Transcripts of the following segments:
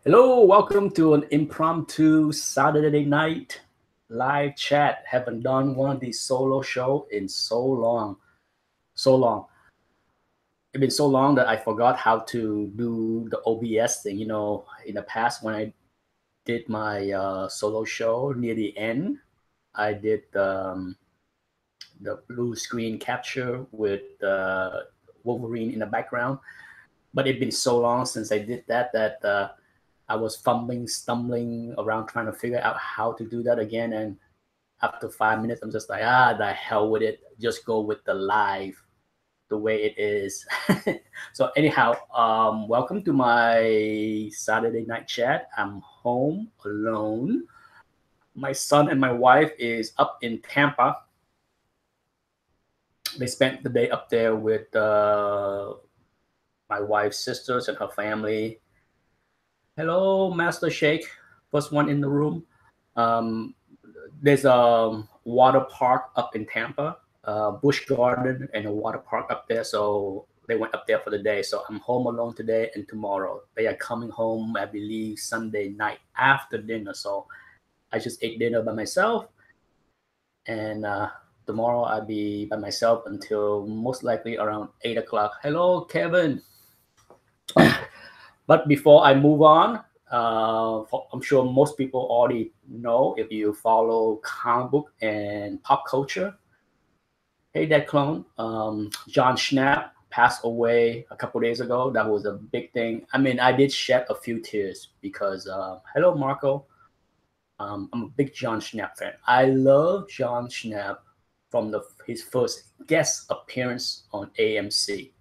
Hello, welcome to an impromptu Saturday night live chat. Haven't done one of these solo show in so long. So long. It's been so long that I forgot how to do the OBS thing. In the past when I did my solo show near the end, I did the blue screen capture with Wolverine in the background. But it's been so long since I did that I was fumbling, stumbling around trying to figure out how to do that again. And after 5 minutes, I'm just like, the hell with it. Just go with the live, the way it is. So anyhow, welcome to my Saturday night chat. I'm home alone. My son and my wife is up in Tampa. They spent the day up there with my wife's sisters and her family. Hello, Master Shake, first one in the room. Um, there's a water park up in Tampa, Busch Garden, and a water park up there. So they went up there for the day. So I'm home alone today and tomorrow. They are coming home, I believe, Sunday night after dinner. So I just ate dinner by myself, and tomorrow I'll be by myself until most likely around 8 o'clock. Hello, Kevin. But before I move on, I'm sure most people already know if you follow comic book and pop culture. Hey, Dead Clone. John Schnapp passed away a couple days ago. That was a big thing. I mean, I did shed a few tears because, hello, Marco. I'm a big John Schnapp fan. I love John Schnapp from his first guest appearance on AMC.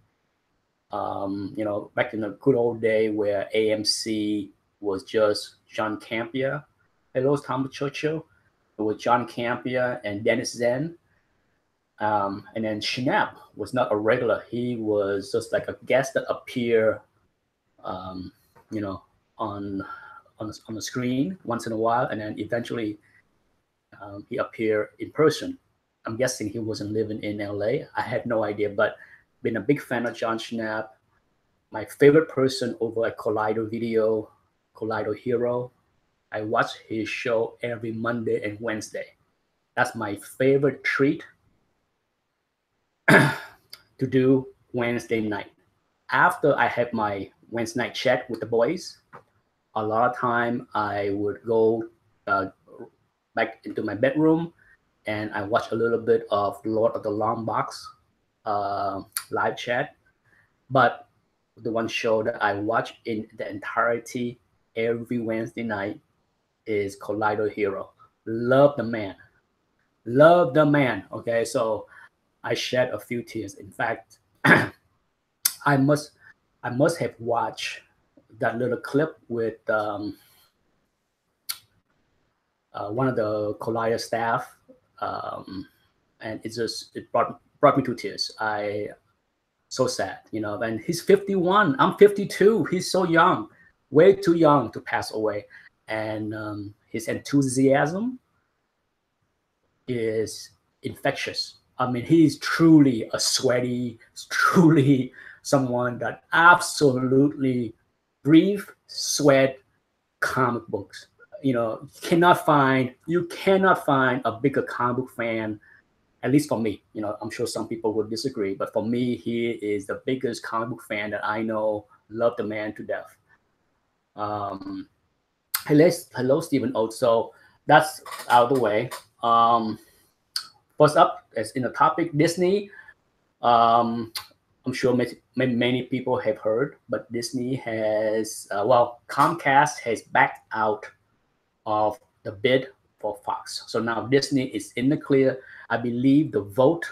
Back in the good old day where AMC was just John Campea. Hello, Tom Churchill. It was John Campea and Dennis Zen. And then Schnapp was not a regular. He was just like a guest that appeared, on the screen once in a while, and then eventually he appeared in person. I'm guessing he wasn't living in LA. I had no idea, but been a big fan of John Schnapp. My favorite person over at Collider Video, Collider Hero. I watch his show every Monday and Wednesday. That's my favorite treat to do Wednesday night. After I have my Wednesday night chat with the boys, a lot of time I would go back into my bedroom and I watch a little bit of Lord of the Long Box live chat. But the one show that I watch in the entirety every Wednesday night is Collider Hero. Love the man. Love the man. Okay, so I shed a few tears. In fact, I must have watched that little clip with one of the Collider staff, and it brought me to tears. So sad, and he's 51. I'm 52. He's so young, way too young to pass away. And his enthusiasm is infectious. I mean, he's truly truly someone that absolutely breathe, sweat comic books. You cannot find a bigger comic book fan, at least for me. I'm sure some people would disagree, but for me, he is the biggest comic book fan that I know. Love the man to death. Hello, Stephen Oates. So that's out of the way. First up, as in the topic, Disney. I'm sure many people have heard, but Disney has, Comcast has backed out of the bid for Fox. So now Disney is in the clear. I believe the vote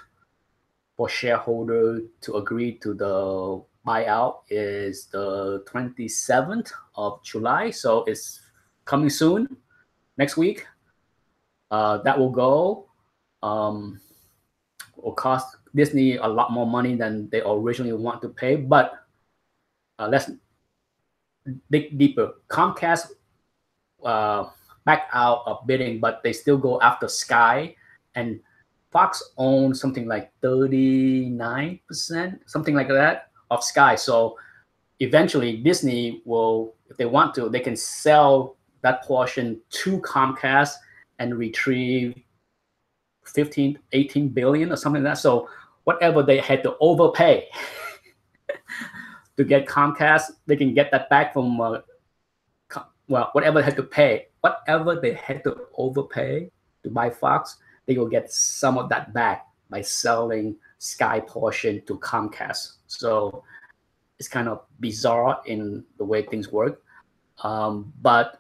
for shareholder to agree to the buyout is the 27th of July. So it's coming soon, next week. That will go. Will cost Disney a lot more money than they originally want to pay. But let's dig deeper. Comcast back out of bidding, but they still go after Sky, and Fox owns something like 39%, something like that, of Sky. So eventually Disney will, if they want to, they can sell that portion to Comcast and retrieve 15, 18 billion or something like that. So whatever they had to overpay to get Comcast, they can get that back from, well, whatever they had to pay, whatever they had to overpay to buy Fox, they will get some of that back by selling Sky portion to Comcast. So it's kind of bizarre in the way things work. But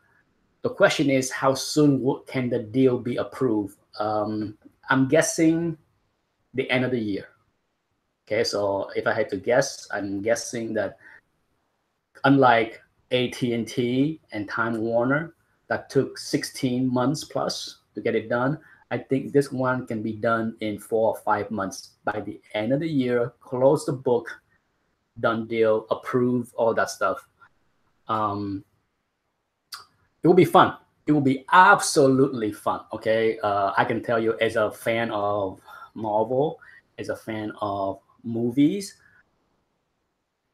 the question is, how soon can the deal be approved? I'm guessing the end of the year. Okay, so if I had to guess, I'm guessing that unlike AT&T and Time Warner, that took 16 months plus to get it done, I think this one can be done in 4 or 5 months. By the end of the year, close the book, done deal, approve, all that stuff. It will be fun. It will be absolutely fun. Okay, I can tell you, as a fan of Marvel, as a fan of movies,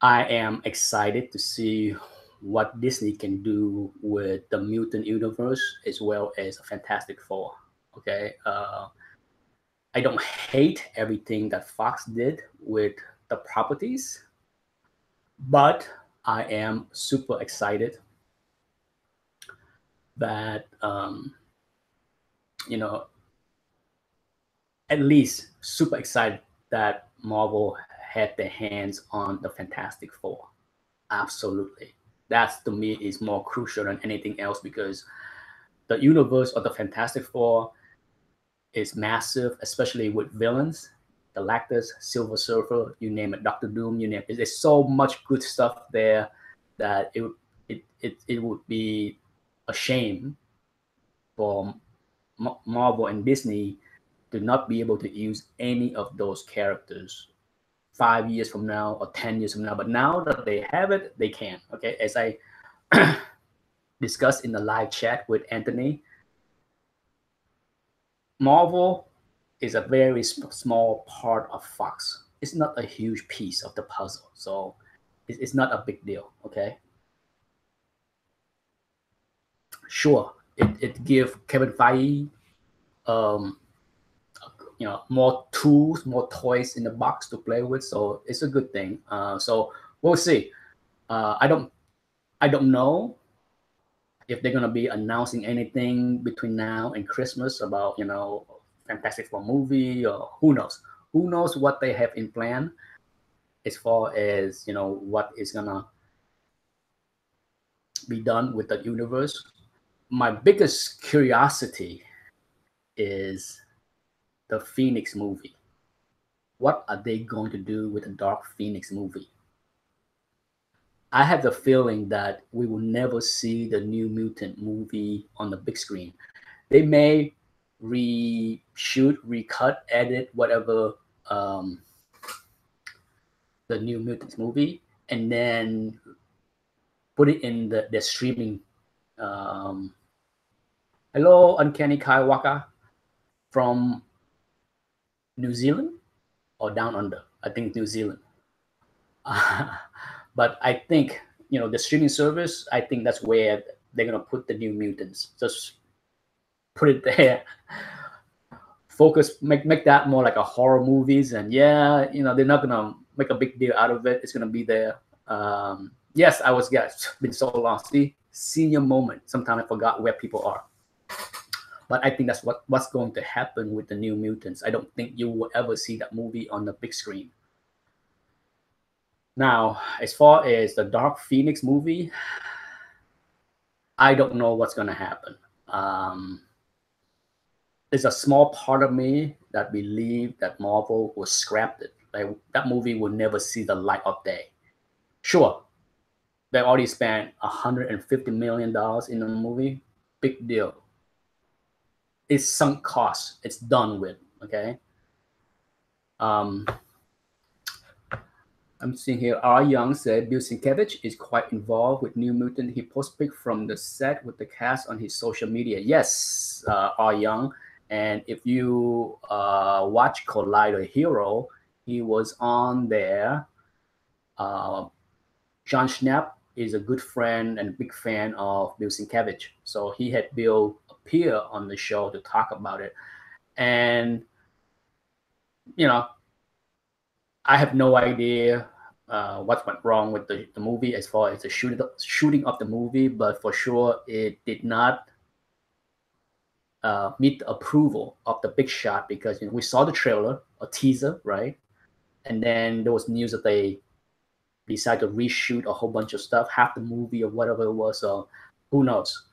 I am excited to see what Disney can do with the mutant universe as well as Fantastic Four. Okay, I don't hate everything that Fox did with the properties, but I am super excited that at least super excited that Marvel had their hands on the Fantastic Four. Absolutely. That's, to me, is more crucial than anything else, because the universe of the Fantastic Four is massive, especially with villains. Galactus, Silver Surfer, you name it, Doctor Doom, you name it. There's so much good stuff there that it would be a shame for Marvel and Disney to not be able to use any of those characters 5 years from now or 10 years from now. But now that they have it, they can. Okay, as I discussed in the live chat with Anthony, Marvel is a very small part of Fox. It's not a huge piece of the puzzle, so it's not a big deal. Okay, sure, it gives Kevin Feige more tools, more toys in the box to play with, so it's a good thing. So we'll see. I don't know if they're gonna be announcing anything between now and Christmas about Fantastic Four movie, or who knows? Who knows what they have in plan as far as what is gonna be done with the universe. My biggest curiosity is the Phoenix movie. What are they going to do with the Dark Phoenix movie? I have the feeling that we will never see the New Mutant movie on the big screen. They may reshoot, recut, edit, whatever, the New Mutants movie, and then put it in the streaming. Hello, Uncanny Kaiwaka from New Zealand or Down Under. I think New Zealand. But I think the streaming service, I think that's where they're gonna put the New Mutants. Just put it there. Focus, make that more like a horror movies, and they're not gonna make a big deal out of it. It's gonna be there. Yes, it's been so long. See, senior moment. Sometimes I forgot where people are. But I think that's what's going to happen with the New Mutants. I don't think you will ever see that movie on the big screen. Now, as far as the Dark Phoenix movie, I don't know what's going to happen. There's a small part of me that believe that Marvel will scrap it. Like, that movie will never see the light of day. Sure, they already spent $150 million in the movie. Big deal. It's sunk cost. It's done with. Okay. I'm seeing here, R. Young said Bill Sienkiewicz is quite involved with New Mutant. He posts pic from the set with the cast on his social media. Yes, R. Young. And if you watch Collider Hero, he was on there John Schnapp is a good friend and a big fan of Bill Sienkiewicz. So he had Bill appear on the show to talk about it. And, you know, I have no idea what went wrong with the movie as far as the shooting of the movie, but for sure it did not meet the approval of the big shot, because we saw the trailer, a teaser, right? And then there was news that they decided to reshoot a whole bunch of stuff, half the movie or whatever it was. So who knows?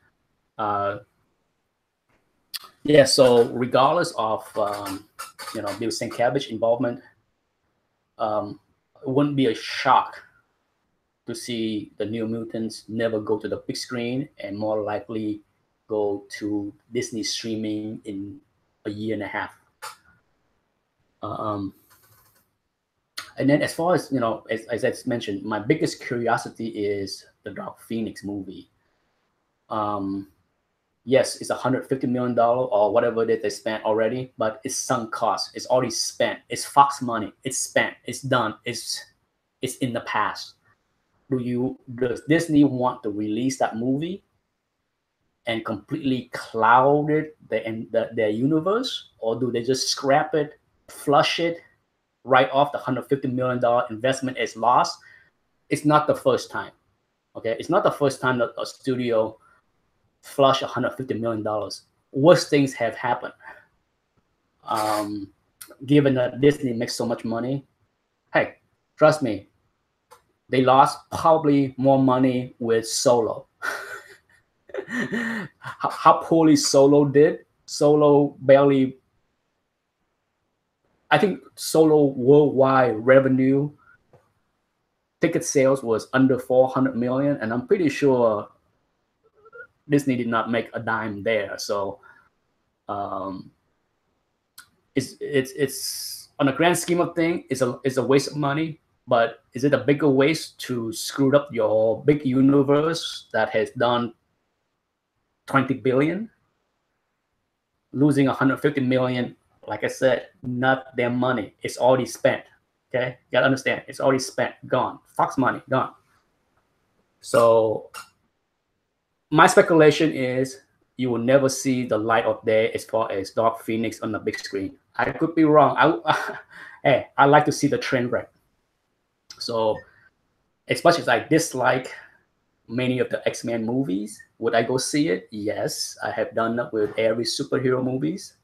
Yeah. So regardless of Bill Sienkiewicz involvement, it wouldn't be a shock to see the New Mutants never go to the big screen and more likely go to Disney streaming in a year and a half. And then as far as, as I mentioned, my biggest curiosity is the Dark Phoenix movie. Yes, it's $150 million or whatever that they spent already, but it's sunk cost. It's already spent. It's Fox money. It's spent. It's done. It's in the past. Does Disney want to release that movie and completely cloud it, their universe, or do they just scrap it, flush it, write off the $150 million investment as lost? It's not the first time. Okay, it's not the first time that a studio flush $150 million. Worse things have happened. Given that Disney makes so much money, hey, trust me, they lost probably more money with Solo. How poorly Solo did. Solo barely, I think Solo worldwide revenue, ticket sales was under 400 million, and I'm pretty sure Disney did not make a dime there. So it's on a grand scheme of things, it's a waste of money. But is it a bigger waste to screw up your big universe that has done 20 billion, losing 150 million? Like I said, not their money. It's already spent. Okay, you gotta understand, it's already spent, gone. Fox money, gone. So my speculation is you will never see the light of day as far as Dark Phoenix on the big screen. I could be wrong. Hey, I like to see the train wreck. So as much as I dislike many of the X-Men movies, would I go see it? Yes, I have done that with every superhero movies.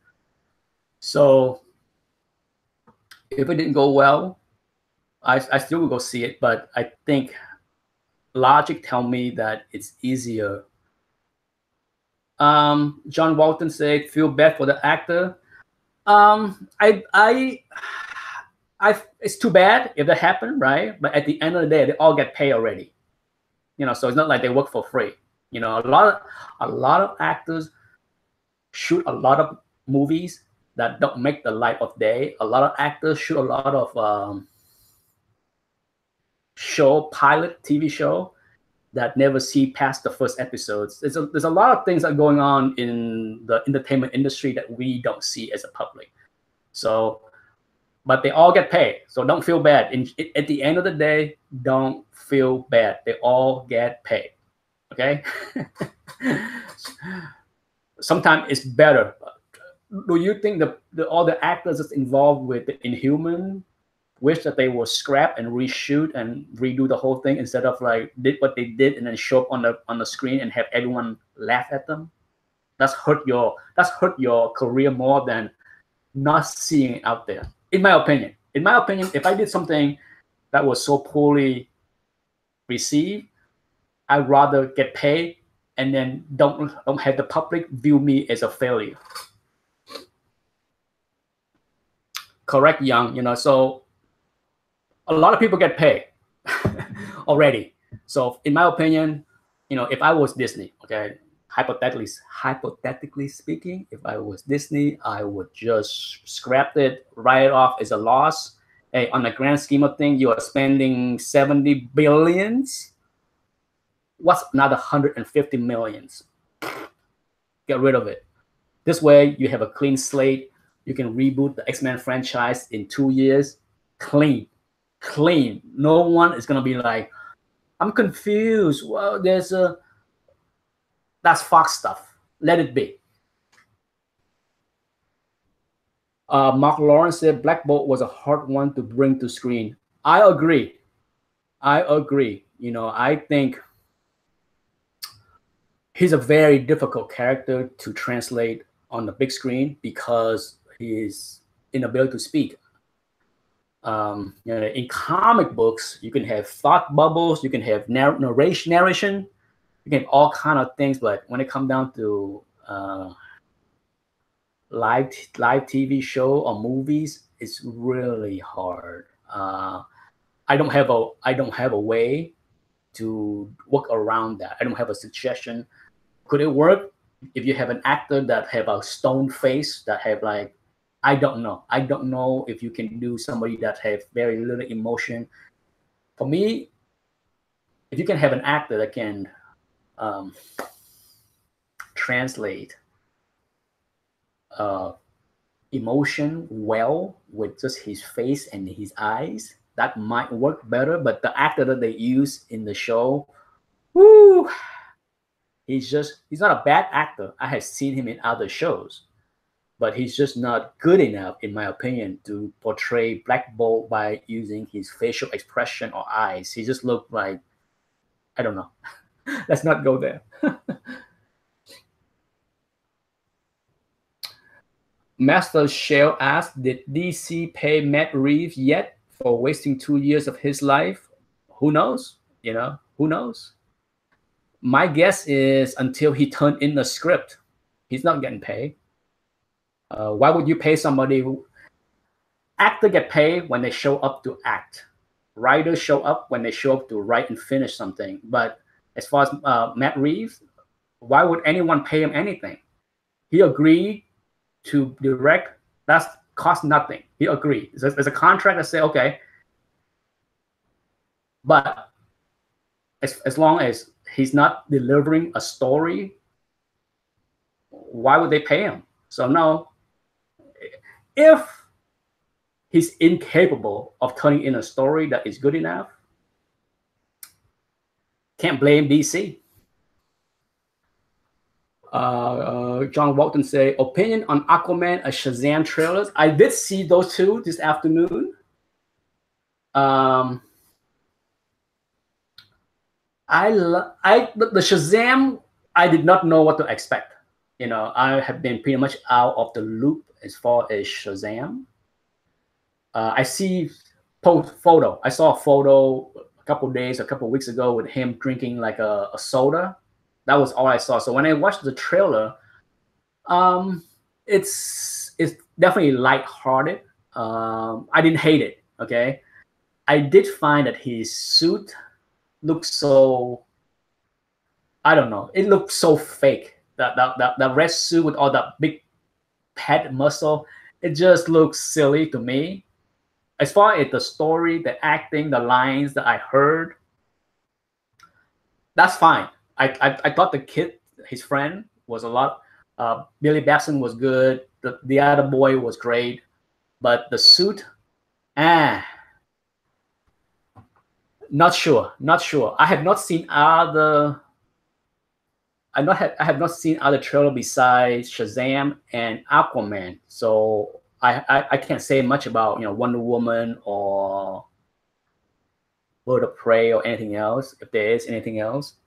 So if it didn't go well, I still will go see it. But I think logic tell me that it's easier. John Walton said, "Feel bad for the actor." It's too bad if that happened, right? But at the end of the day, they all get paid already. So it's not like they work for free. A lot of actors shoot a lot of movies that don't make the light of day. A lot of actors shoot a lot of pilot TV show that never see past the first episodes. There's a lot of things that are going on in the entertainment industry that we don't see as a public. So, but they all get paid. So don't feel bad. At the end of the day, don't feel bad. They all get paid. Okay? Sometimes it's better. Do you think all the actors that's involved with the Inhuman wish that they will scrap and reshoot and redo the whole thing instead of like did what they did and then show up on the screen and have everyone laugh at them? That's hurt your career more than not seeing it out there. In my opinion, if I did something that was so poorly received, I'd rather get paid and then don't have the public view me as a failure. Correct, Young. So a lot of people get paid already. So in my opinion, if I was Disney, okay, hypothetically speaking, if I was Disney, I would just scrap it, write it off as a loss. Hey, on the grand scheme of things, you are spending 70 billions. What's another 150 millions? Get rid of it. This way, you have a clean slate. You can reboot the X-Men franchise in 2 years. Clean. No one is going to be like, I'm confused. Well, that's Fox stuff. Let it be. Mark Lawrence said Black Bolt was a hard one to bring to screen. I agree. I agree. I think he's a very difficult character to translate on the big screen because his inability to speak. In comic books, you can have thought bubbles, you can have narration, you can have all kind of things. But when it comes down to live TV show or movies, it's really hard. I don't have a way to work around that. I don't have a suggestion. Could it work if you have an actor that have a stone face, that have like, I don't know. I don't know if you can do somebody that have very little emotion. For me, if you can have an actor that can translate emotion well with just his face and his eyes, that might work better. But the actor that they use in the show, whoo, he's not a bad actor. I have seen him in other shows, but he's just not good enough, in my opinion, to portray Black Bolt by using his facial expression or eyes. He just looked like, I don't know. Let's not go there. Master Shell asked, did DC pay Matt Reeves yet for wasting 2 years of his life? Who knows? Who knows? My guess is until he turned in the script, he's not getting paid. Why would you pay somebody who... Actor get paid when they show up to act. Writers show up when they show up to write and finish something. But as far as Matt Reeves, why would anyone pay him anything? He agreed to direct. That's cost nothing. He agreed. There's a contract that say, okay, but as long as he's not delivering a story, why would they pay him? So no, if he's incapable of turning in a story that is good enough, can't blame DC. John Walton say, opinion on Aquaman and Shazam trailers. I did see those two this afternoon. The Shazam, I did not know what to expect. I have been pretty much out of the loop as far as Shazam. I see photo. I saw a photo a couple weeks ago with him drinking like a soda. That was all I saw. So when I watched the trailer, it's definitely lighthearted. I didn't hate it. Okay, I did find that his suit looked so, I don't know. It looked so fake. That red suit with all that big pad muscle, it just looks silly to me. As far as the story, the acting, the lines that I heard, that's fine. I thought the kid, his friend, was a lot. Billy Batson was good. The other boy was great, but the suit, not sure. I have not seen other. I have not seen other trailer besides Shazam and Aquaman, so I can't say much about Wonder Woman or Bird of Prey or anything else, if there is anything else.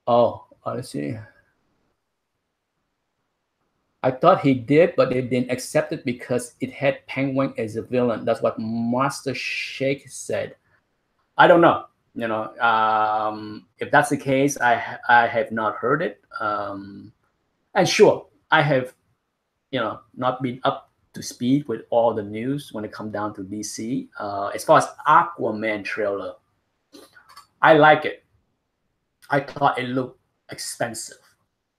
Oh, let's see. I thought he did, but they didn't accept it because it had Penguin as a villain. That's what Master Shake said. I don't know. If that's the case, I have not heard it. And sure, I have, not been up to speed with all the news when it comes down to DC. As far as Aquaman trailer, I like it. I thought it looked expensive.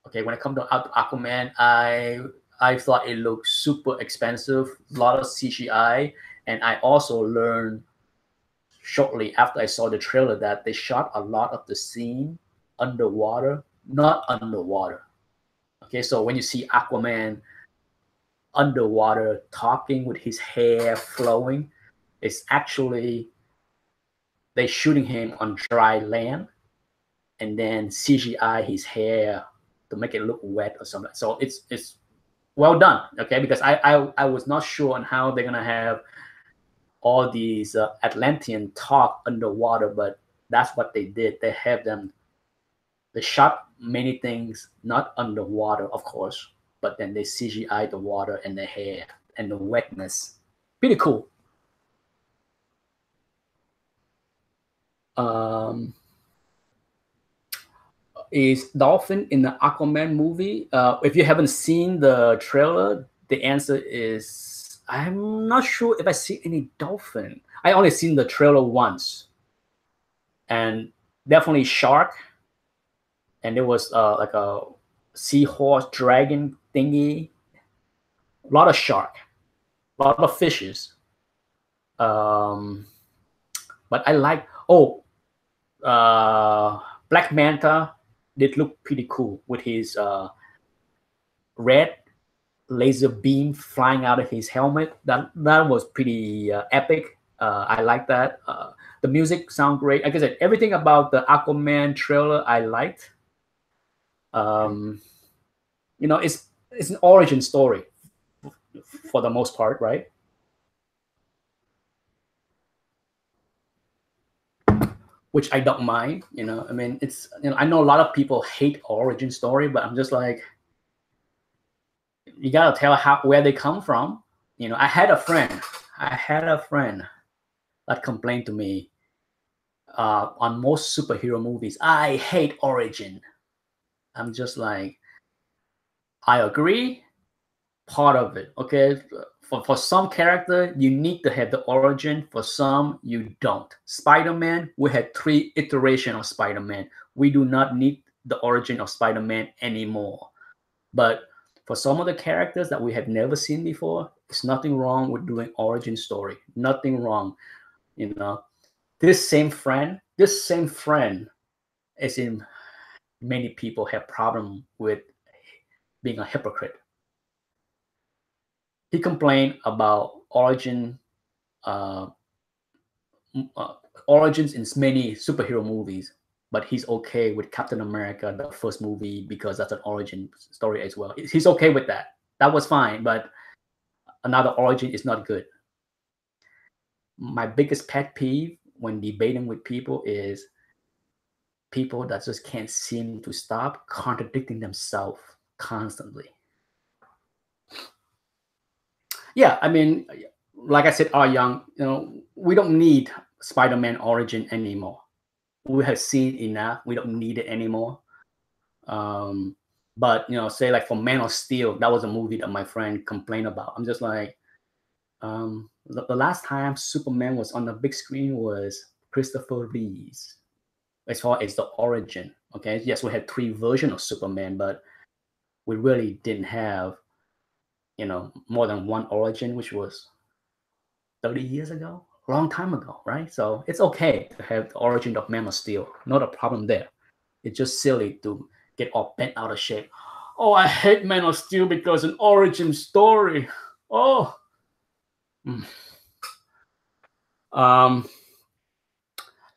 Okay, when it comes to Aquaman, I thought it looked super expensive, a lot of CGI, and I also learned shortly after I saw the trailer that they shot a lot of the scene underwater, not underwater. Okay, so when you see Aquaman underwater talking with his hair flowing, it's actually they shooting him on dry land, and then CGI his hair to make it look wet or something. So it's well done, okay? Because I was not sure on how they're gonna have all these Atlantean talk underwater, but that's what they did. They have them. They shot many things not underwater, of course, but then they CGI the water and the hair and the wetness. Pretty cool. Is Dolphin in the Aquaman movie? If you haven't seen the trailer, the answer is I'm not sure if I see any dolphin. I only seen the trailer once, and definitely shark. And there was like a seahorse dragon thingy. A lot of shark, a lot of fishes. But I like Black Manta did look pretty cool with his red laser beam flying out of his helmet. That was pretty epic. I like that. The music sound great. Like I said, everything about the Aquaman trailer I liked. You know, it's an origin story for the most part, right? Which I don't mind. You know, I mean, it's, you know, I know a lot of people hate origin story, but I'm just like, you gotta tell where they come from. You know, I had a friend that complained to me on most superhero movies, I hate origin. I'm just like, I agree, part of it. Okay, for some character, you need to have the origin. For some, you don't. Spider-Man, we had 3 iterations of Spider-Man. We do not need the origin of Spider-Man anymore. But for some of the characters that we have never seen before, there's nothing wrong with doing origin story. Nothing wrong. You know, this same friend, as in many people have problem with being a hypocrite. He complained about origins in many superhero movies, but he's okay with Captain America, the first movie, because that's an origin story as well. He's okay with that. That was fine, but another origin is not good. My biggest pet peeve when debating with people is people that just can't seem to stop contradicting themselves constantly. Yeah, I mean, like I said, Young, you know, we don't need Spider-Man origin anymore. We have seen enough. We don't need it anymore. But you know, say like for Man of Steel, that was a movie that my friend complained about. I'm just like, the last time Superman was on the big screen was Christopher Reeves. As far as the origin, okay, yes, we had 3 versions of Superman, but we really didn't have, you know, more than one origin, which was 30 years ago, a long time ago, right? So it's okay to have the origin of Man of Steel. Not a problem there. It's just silly to get all bent out of shape. Oh, I hate Man of Steel because an origin story. Oh.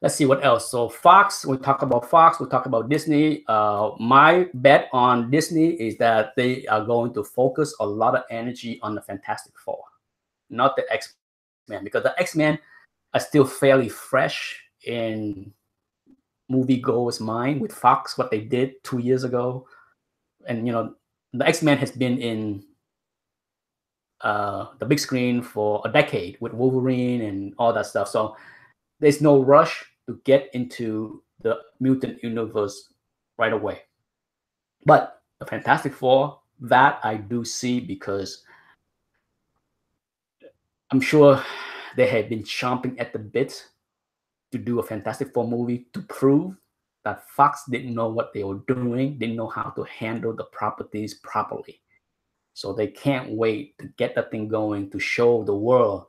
Let's see what else. So Fox, we talk about Fox, we talk about Disney. My bet on Disney is that they are going to focus a lot of energy on the Fantastic Four, not the X-Men, because the X-Men are still fairly fresh in moviegoers' mind with Fox, what they did 2 years ago. And, you know, the X-Men has been in the big screen for a decade with Wolverine and all that stuff. So there's no rush to get into the mutant universe right away. But the Fantastic Four, that I do see, because I'm sure they have been chomping at the bit to do a Fantastic Four movie to prove that Fox didn't know what they were doing, didn't know how to handle the properties properly. So they can't wait to get that thing going, to show the world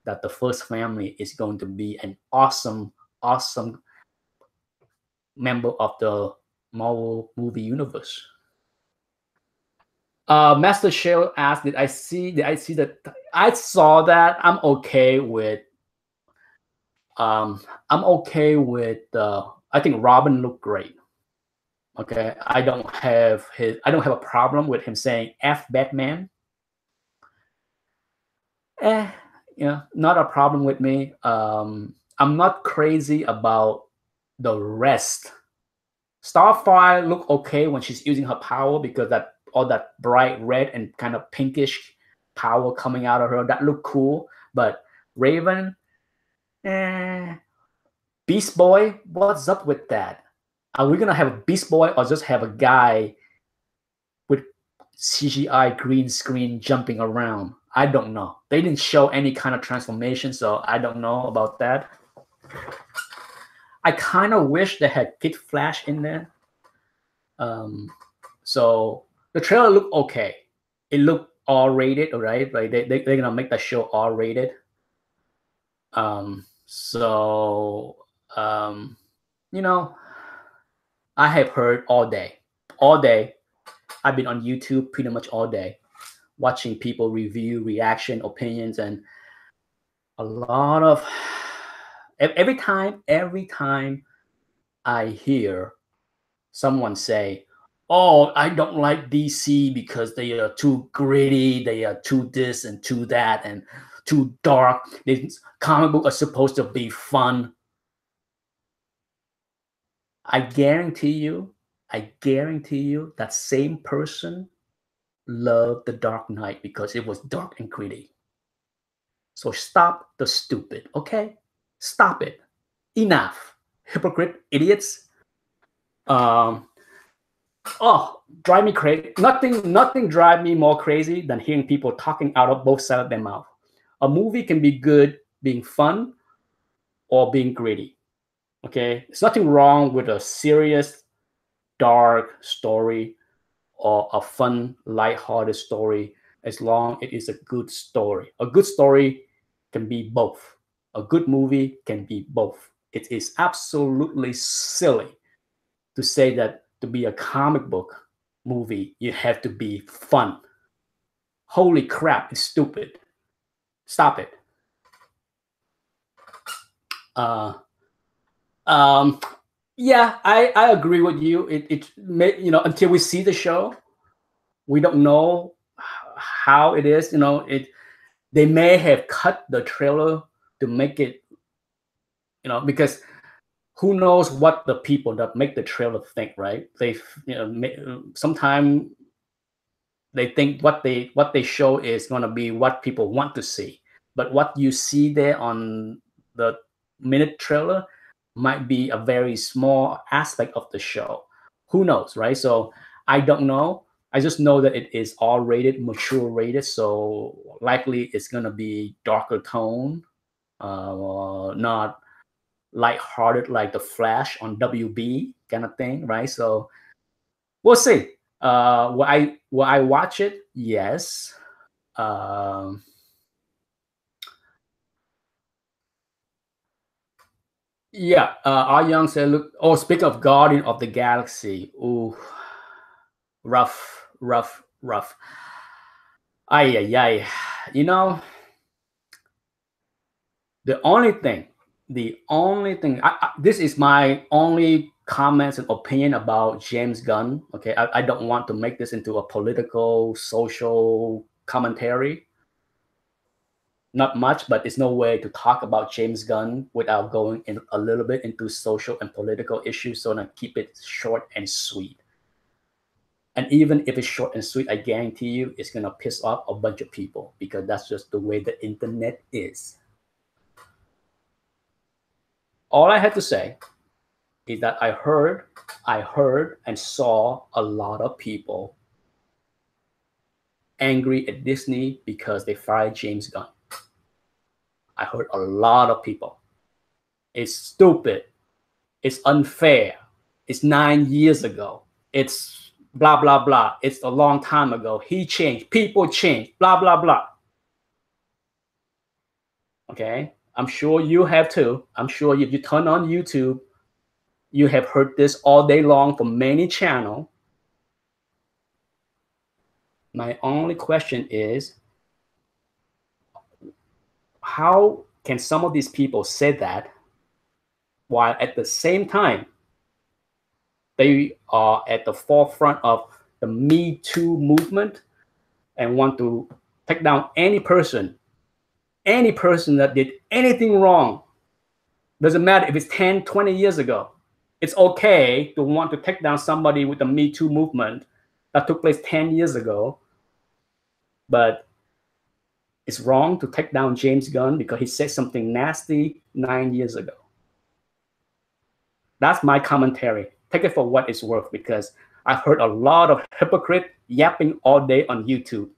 that the first family is going to be an awesome, awesome member of the Marvel movie universe. Master Shell asked, did I see that? I saw that. I'm okay with I'm okay with. I think Robin looked great. Okay, I don't have a problem with him saying "F Batman." Eh, not a problem with me. I'm not crazy about the rest. Starfire look okay when she's using her power because that all that bright red and kind of pinkish power coming out of her, that look cool. But Raven, eh. Beast Boy, what's up with that? Are we gonna have a Beast Boy or just have a guy with CGI green screen jumping around? I don't know. They didn't show any kind of transformation, so I don't know about that. I kind of wish they had Kid Flash in there. So the trailer looked okay. It looked R-rated, right? Like they're gonna make the show R-rated. So you know, I have heard all day. All day. I've been on YouTube pretty much all day, watching people review, reaction, opinions, and a lot of every time I hear someone say, "Oh, I don't like DC because they are too gritty, they are too this and too that, and too dark. These comic books are supposed to be fun." I guarantee you, that same person loved The Dark Knight because it was dark and gritty. So stop the stupid, okay? Stop it. Enough. Hypocrite idiots. Um, drive me crazy. Nothing drive me more crazy than hearing people talking out of both sides of their mouth. A movie can be good being fun or being gritty. Okay? There's nothing wrong with a serious, dark story or a fun, light-hearted story as long as it is a good story. A good story can be both. A good movie can be both. It is absolutely silly to say that to be a comic book movie, you have to be fun. Holy crap, it's stupid. Stop it. Yeah, I agree with you. It may, until we see the show, we don't know how it is. They may have cut the trailer to make it, because who knows what the people that make the trailer think, right? They, sometimes they think what they show is going to be what people want to see, but what you see there on the minute trailer might be a very small aspect of the show. Who knows, right? So I don't know. I just know that it is R-rated, mature rated, so likely it's going to be darker tone, not light-hearted like the Flash on WB kind of thing, right? So we'll see. Will I watch it? Yes. Um, yeah. Our Young said, "Look." Oh, speak of Guardian of the Galaxy. Ooh, rough, rough, rough. Ay, ay, ay. You know, this is my only comments and opinion about James Gunn. Okay, I don't want to make this into a political, social commentary. Not much, but it's no way to talk about James Gunn without going in a little bit into social and political issues. So I keep it short and sweet. And even if it's short and sweet, I guarantee you it's gonna piss off a bunch of people because that's just the way the internet is. All I had to say is that I heard and saw a lot of people angry at Disney because they fired James Gunn. I heard a lot of people. It's stupid. It's unfair. It's 9 years ago. It's blah, blah, blah. It's a long time ago. He changed. People changed. Blah, blah, blah. Okay? I'm sure you have too. I'm sure if you turn on YouTube, you have heard this all day long from many channels. My only question is, how can some of these people say that while at the same time, they are at the forefront of the Me Too movement and want to take down any person that did anything wrong. Doesn't matter if it's 10, 20 years ago. It's okay to want to take down somebody with the Me Too movement that took place 10 years ago. But it's wrong to take down James Gunn because he said something nasty 9 years ago. That's my commentary. Take it for what it's worth, because I've heard a lot of hypocrite yapping all day on YouTube.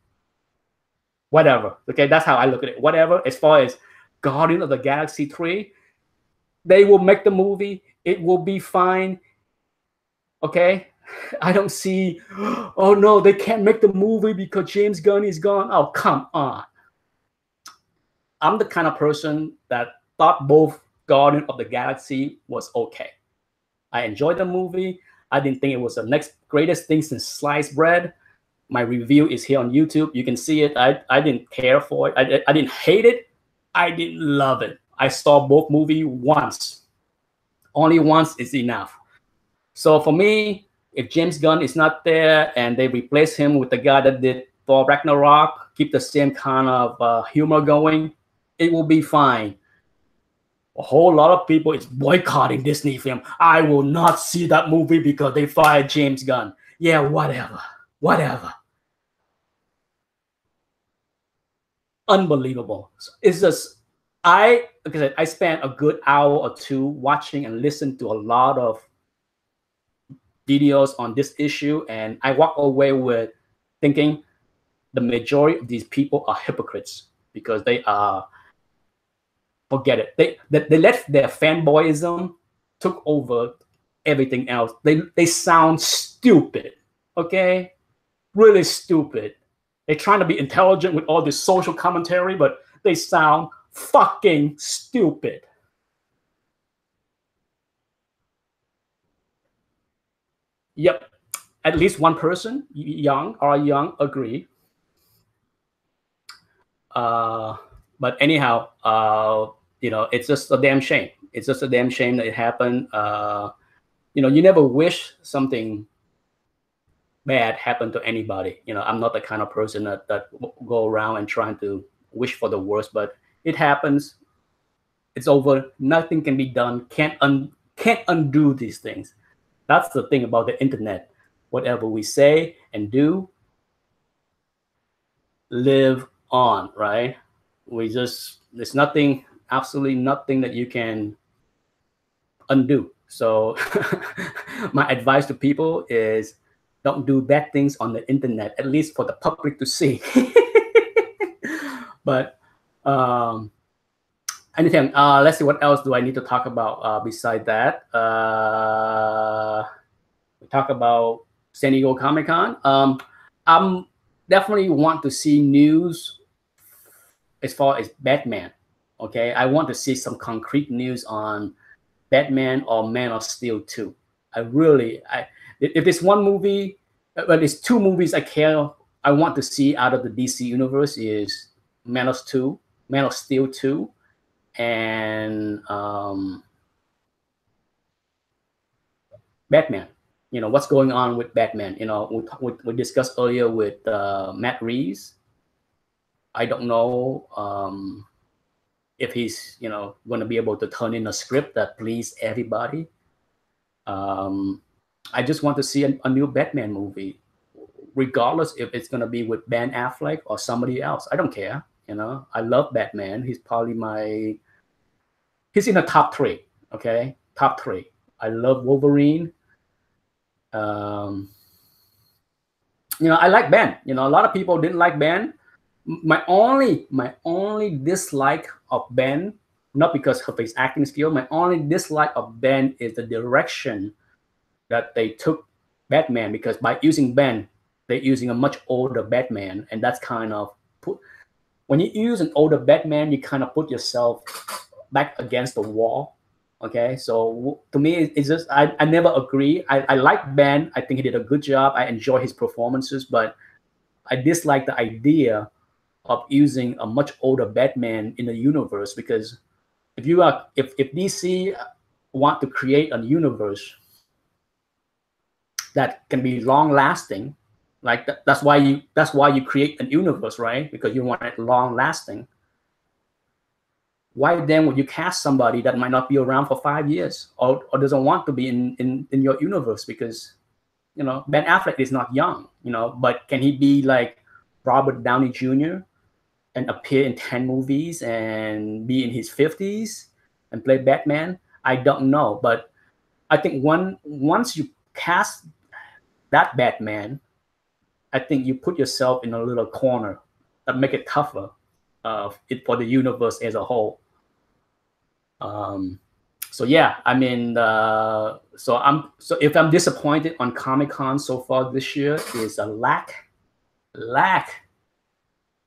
Whatever. Okay, that's how I look at it. Whatever. As far as Guardian of the Galaxy 3, they will make the movie. It will be fine. Okay? I don't see, oh no, they can't make the movie because James Gunn is gone. Oh, come on. I'm the kind of person that thought both Guardian of the Galaxy was okay. I enjoyed the movie. I didn't think it was the next greatest thing since sliced bread. My review is here on YouTube. You can see it. I didn't care for it. I didn't hate it. I didn't love it. I saw both movies once. Only once is enough. So for me, if James Gunn is not there and they replace him with the guy that did Thor Ragnarok, keep the same kind of humor going, it will be fine. A whole lot of people is boycotting Disney film. I will not see that movie because they fired James Gunn. Yeah, whatever. Unbelievable. It's just, like I said, I spent a good hour or two watching and listened to a lot of videos on this issue, and I walk away with thinking the majority of these people are hypocrites because they are, forget it. They let their fanboyism took over everything else. They sound stupid, okay? Really stupid. They're trying to be intelligent with all this social commentary, but they sound fucking stupid. Yep, at least one person, young, agree. But anyhow, it's just a damn shame. It's just a damn shame that it happened. You never wish something bad happened to anybody. I'm not the kind of person that go around and trying to wish for the worst, but it happens. It's over. Nothing can be done. Can't undo these things. That's the thing about the internet. Whatever we say and do, live on, right? There's nothing, absolutely nothing that you can undo. So my advice to people is don't do bad things on the internet, at least for the public to see. But anything, let's see, what else do I need to talk about beside that? We talk about San Diego Comic-Con. I'm definitely want to see news as far as Batman. Okay, I want to see some concrete news on Batman or Man of Steel 2. If there's one movie, but there's two movies I want to see out of the DC universe is Man of Steel 2, and Batman. What's going on with Batman. We discussed earlier with Matt Reeves. I don't know if he's going to be able to turn in a script that please everybody. I just want to see a new Batman movie, regardless if it's going to be with Ben Affleck or somebody else. I don't care. I love Batman. He's probably he's in the top 3. Okay, top 3. I love Wolverine. I like Ben. A lot of people didn't like Ben. My only dislike of Ben, not because of his acting skill, my only dislike of Ben is the direction that they took Batman, because by using Ben, they're using a much older Batman, and that's kind of when you use an older Batman, you kind of put yourself back against the wall. Okay, so to me, it's just I never agree. I like Ben. I think he did a good job. I enjoy his performances, but I dislike the idea of using a much older Batman in the universe, because if DC want to create a universe that can be long lasting, like that's why you create a universe, right? Because you want it long lasting. Why then would you cast somebody that might not be around for 5 years, or doesn't want to be in your universe? Because Ben Affleck is not young, but can he be like Robert Downey Jr. and appear in 10 movies and be in his 50s and play Batman? I don't know, but I think once you cast that Batman, I think you put yourself in a little corner that make it tougher for the universe as a whole. So yeah, I mean, so if I'm disappointed on Comic-Con so far this year, is a lack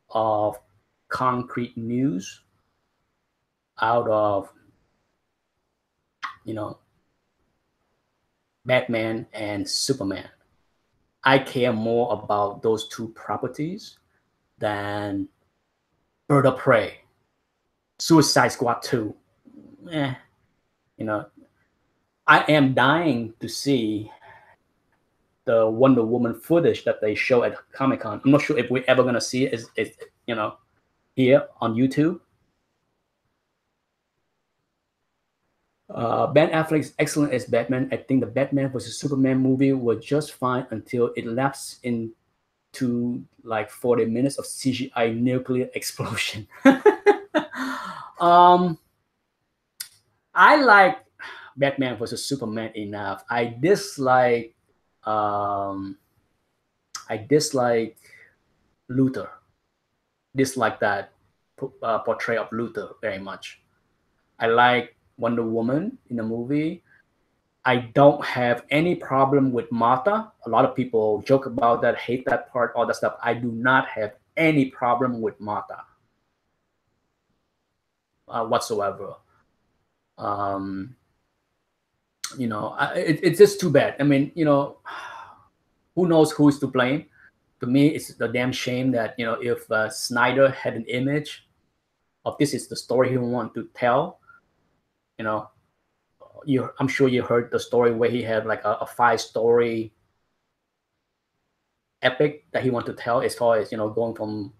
of concrete news out of Batman and Superman. I care more about those two properties than Bird of Prey, Suicide Squad 2. I am dying to see the Wonder Woman footage that they show at Comic-Con. I'm not sure if we're ever gonna see it, here on YouTube. Ben Affleck is excellent as Batman. I think the Batman vs Superman movie was just fine until it lapsed into like 40 minutes of CGI nuclear explosion. I like Batman vs Superman enough. I dislike Luthor. Dislike that portrayal of Luthor very much. I like Wonder Woman in the movie. I don't have any problem with Martha. A lot of people joke about that, hate that part, all that stuff. I do not have any problem with Martha whatsoever. It's just too bad. I mean, who knows who is to blame? To me, it's a damn shame that if Snyder had an image of this is the story he wanted to tell, I'm sure you heard the story where he had like a 5-story epic that he wanted to tell, as far as going from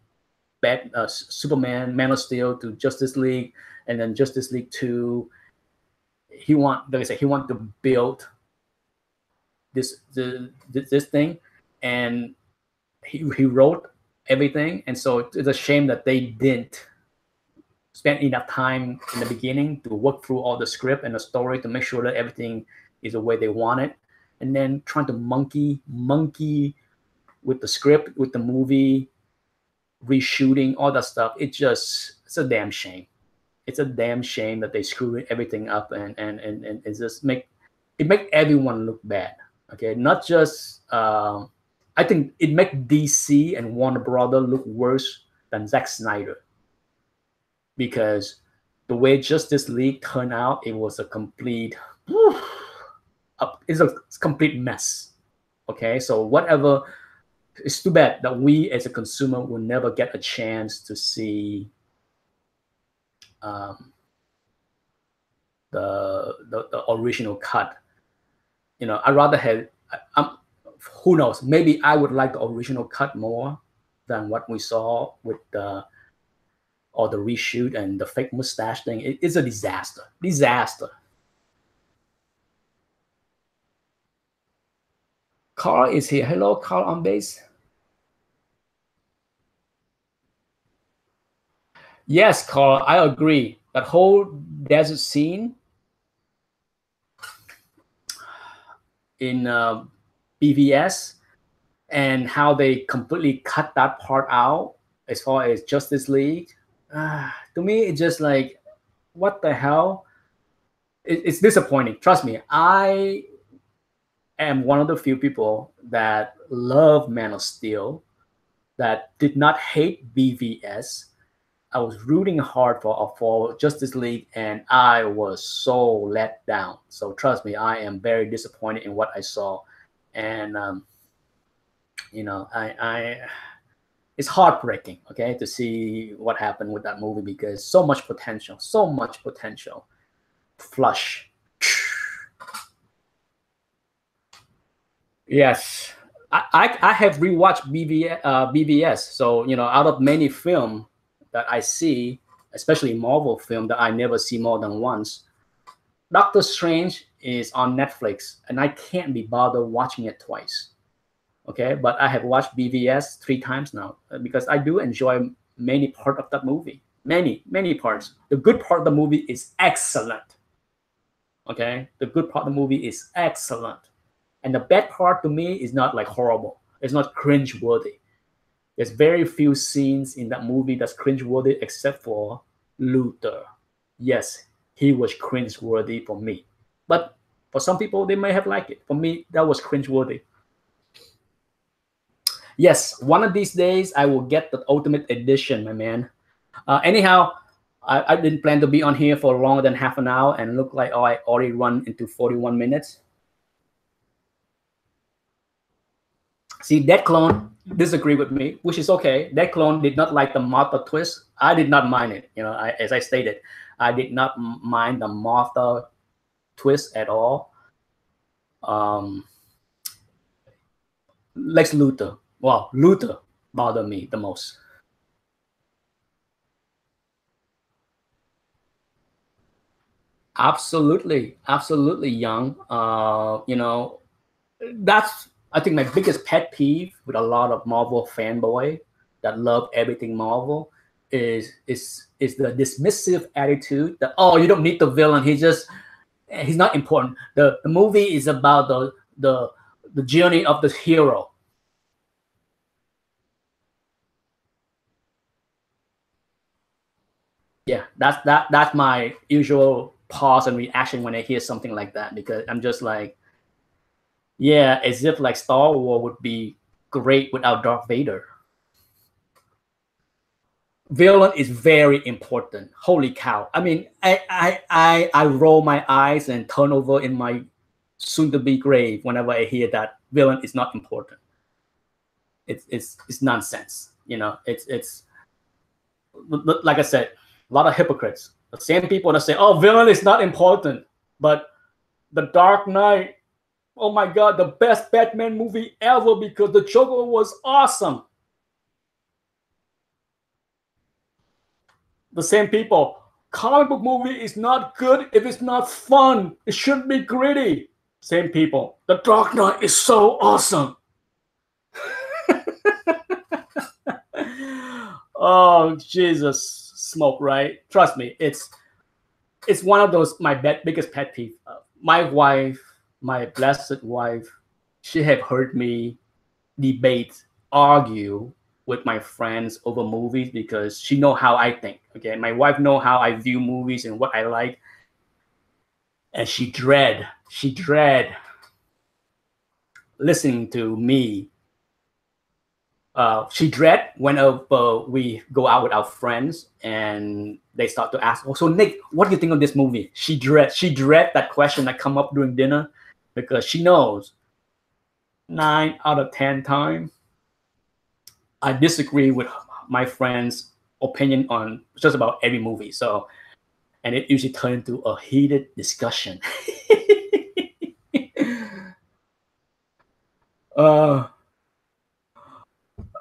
Superman, Man of Steel to Justice League, and then Justice League 2. He want to build this thing, and he wrote everything, and so it's a shame that they didn't spend enough time in the beginning to work through all the script and the story to make sure that everything is the way they want it, and then trying to monkey with the script, with the movie, reshooting, all that stuff. It's a damn shame. It's a damn shame that they screw everything up, and it just make everyone look bad. Okay, not just I think it make DC and Warner Brothers look worse than Zack Snyder, because the way Justice League turned out, it was a complete complete mess. Okay, so whatever. It's too bad that we as a consumer will never get a chance to see the original cut. I'd rather have. Who knows? Maybe I would like the original cut more than what we saw with the reshoot and the fake mustache thing. It's a disaster. Carl is here. Hello, Carl on base. Yes, Carl, I agree. That whole desert scene in BVS, and how they completely cut that part out as far as Justice League. To me, it's just like, what the hell? It's disappointing. Trust me, I am one of the few people that love Man of Steel, that did not hate BVS. I was rooting hard for Justice League, and I was so let down. So trust me, I am very disappointed in what I saw, and it's heartbreaking, okay, to see what happened with that movie, because so much potential, flush. Yes, I have rewatched BVS. So out of many film that I see, especially Marvel film that I never see more than once, Doctor Strange is on Netflix, and I can't be bothered watching it twice. Okay, but I have watched BVS 3 times now because I do enjoy many part of that movie. Many parts. The good part of the movie is excellent. Okay, the good part of the movie is excellent. And the bad part to me is not like horrible. It's not cringe worthy. There's very few scenes in that movie that's cringe worthy except for Luther. Yes, he was cringe worthy for me. But for some people, they may have liked it. For me, that was cringe worthy. Yes, one of these days I will get the ultimate edition, my man. Anyhow, I didn't plan to be on here for longer than half an hour and look like I already run into 41 minutes. See, that clone disagree with me, which is okay. That clone did not like the Martha twist. I did not mind it. As I stated, I did not mind the Martha twist at all. Lex Luthor. Well, Luthor bothered me the most. Absolutely, young. That's I think my biggest pet peeve with a lot of Marvel fanboy that love everything Marvel is the dismissive attitude that, oh, you don't need the villain, he's not important. The movie is about the journey of the hero. Yeah, that's my usual pause and reaction when I hear something like that, because I'm just like, yeah, as if like Star Wars would be great without Darth Vader. Villain is very important. Holy cow! I mean, I roll my eyes and turn over in my soon-to-be grave whenever I hear that villain is not important. It's nonsense. It's like I said, a lot of hypocrites. The same people that say, "Oh, villain is not important," but The Dark Knight, oh my God, the best Batman movie ever because the Joker was awesome. The same people, comic book movie is not good if it's not fun. It shouldn't be gritty. Same people, The Dark Knight is so awesome. Oh, Jesus, smoke, right? Trust me, it's one of those my biggest pet peeve. My wife, my blessed wife, she have heard me debate, argue with my friends over movies because she know how I think. Okay, my wife know how I view movies and what I like, and she dread listening to me. She dread whenever we go out with our friends and they start to ask, "Oh, so Nick, what do you think of this movie?" She dread that question that come up during dinner because she knows 9 out of 10 times I disagree with my friend's opinion on just about every movie. So, and it usually turns into a heated discussion.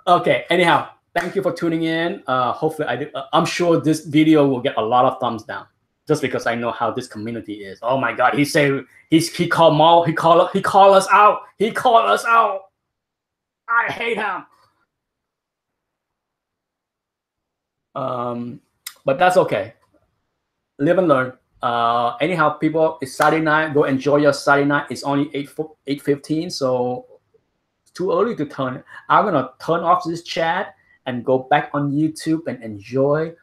Okay. Anyhow, thank you for tuning in. Hopefully, I'm sure this video will get a lot of thumbs down, just because I know how this community is. Oh my God, he called Maul. He called us out. He called us out. I hate him. But that's okay. Live and learn. Anyhow, people, it's Saturday night. Go enjoy your Saturday night. It's only 8:15, so it's too early to turn. I'm gonna turn off this chat and go back on YouTube and enjoy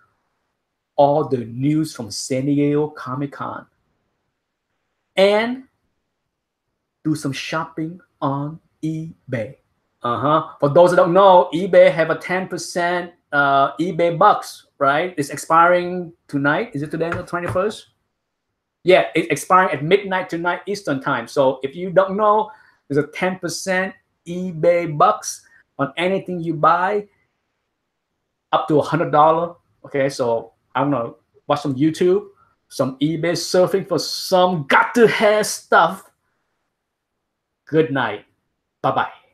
all the news from San Diego Comic-Con and do some shopping on eBay. For those that don't know, eBay have a 10% eBay bucks, right? It's expiring tonight. Is it today, the 21st? Yeah, it's expiring at midnight tonight Eastern time. So if you don't know, there's a 10% eBay bucks on anything you buy up to $100. Okay, so I'm gonna watch some YouTube, some eBay surfing for some got to have stuff. Good night. Bye-bye.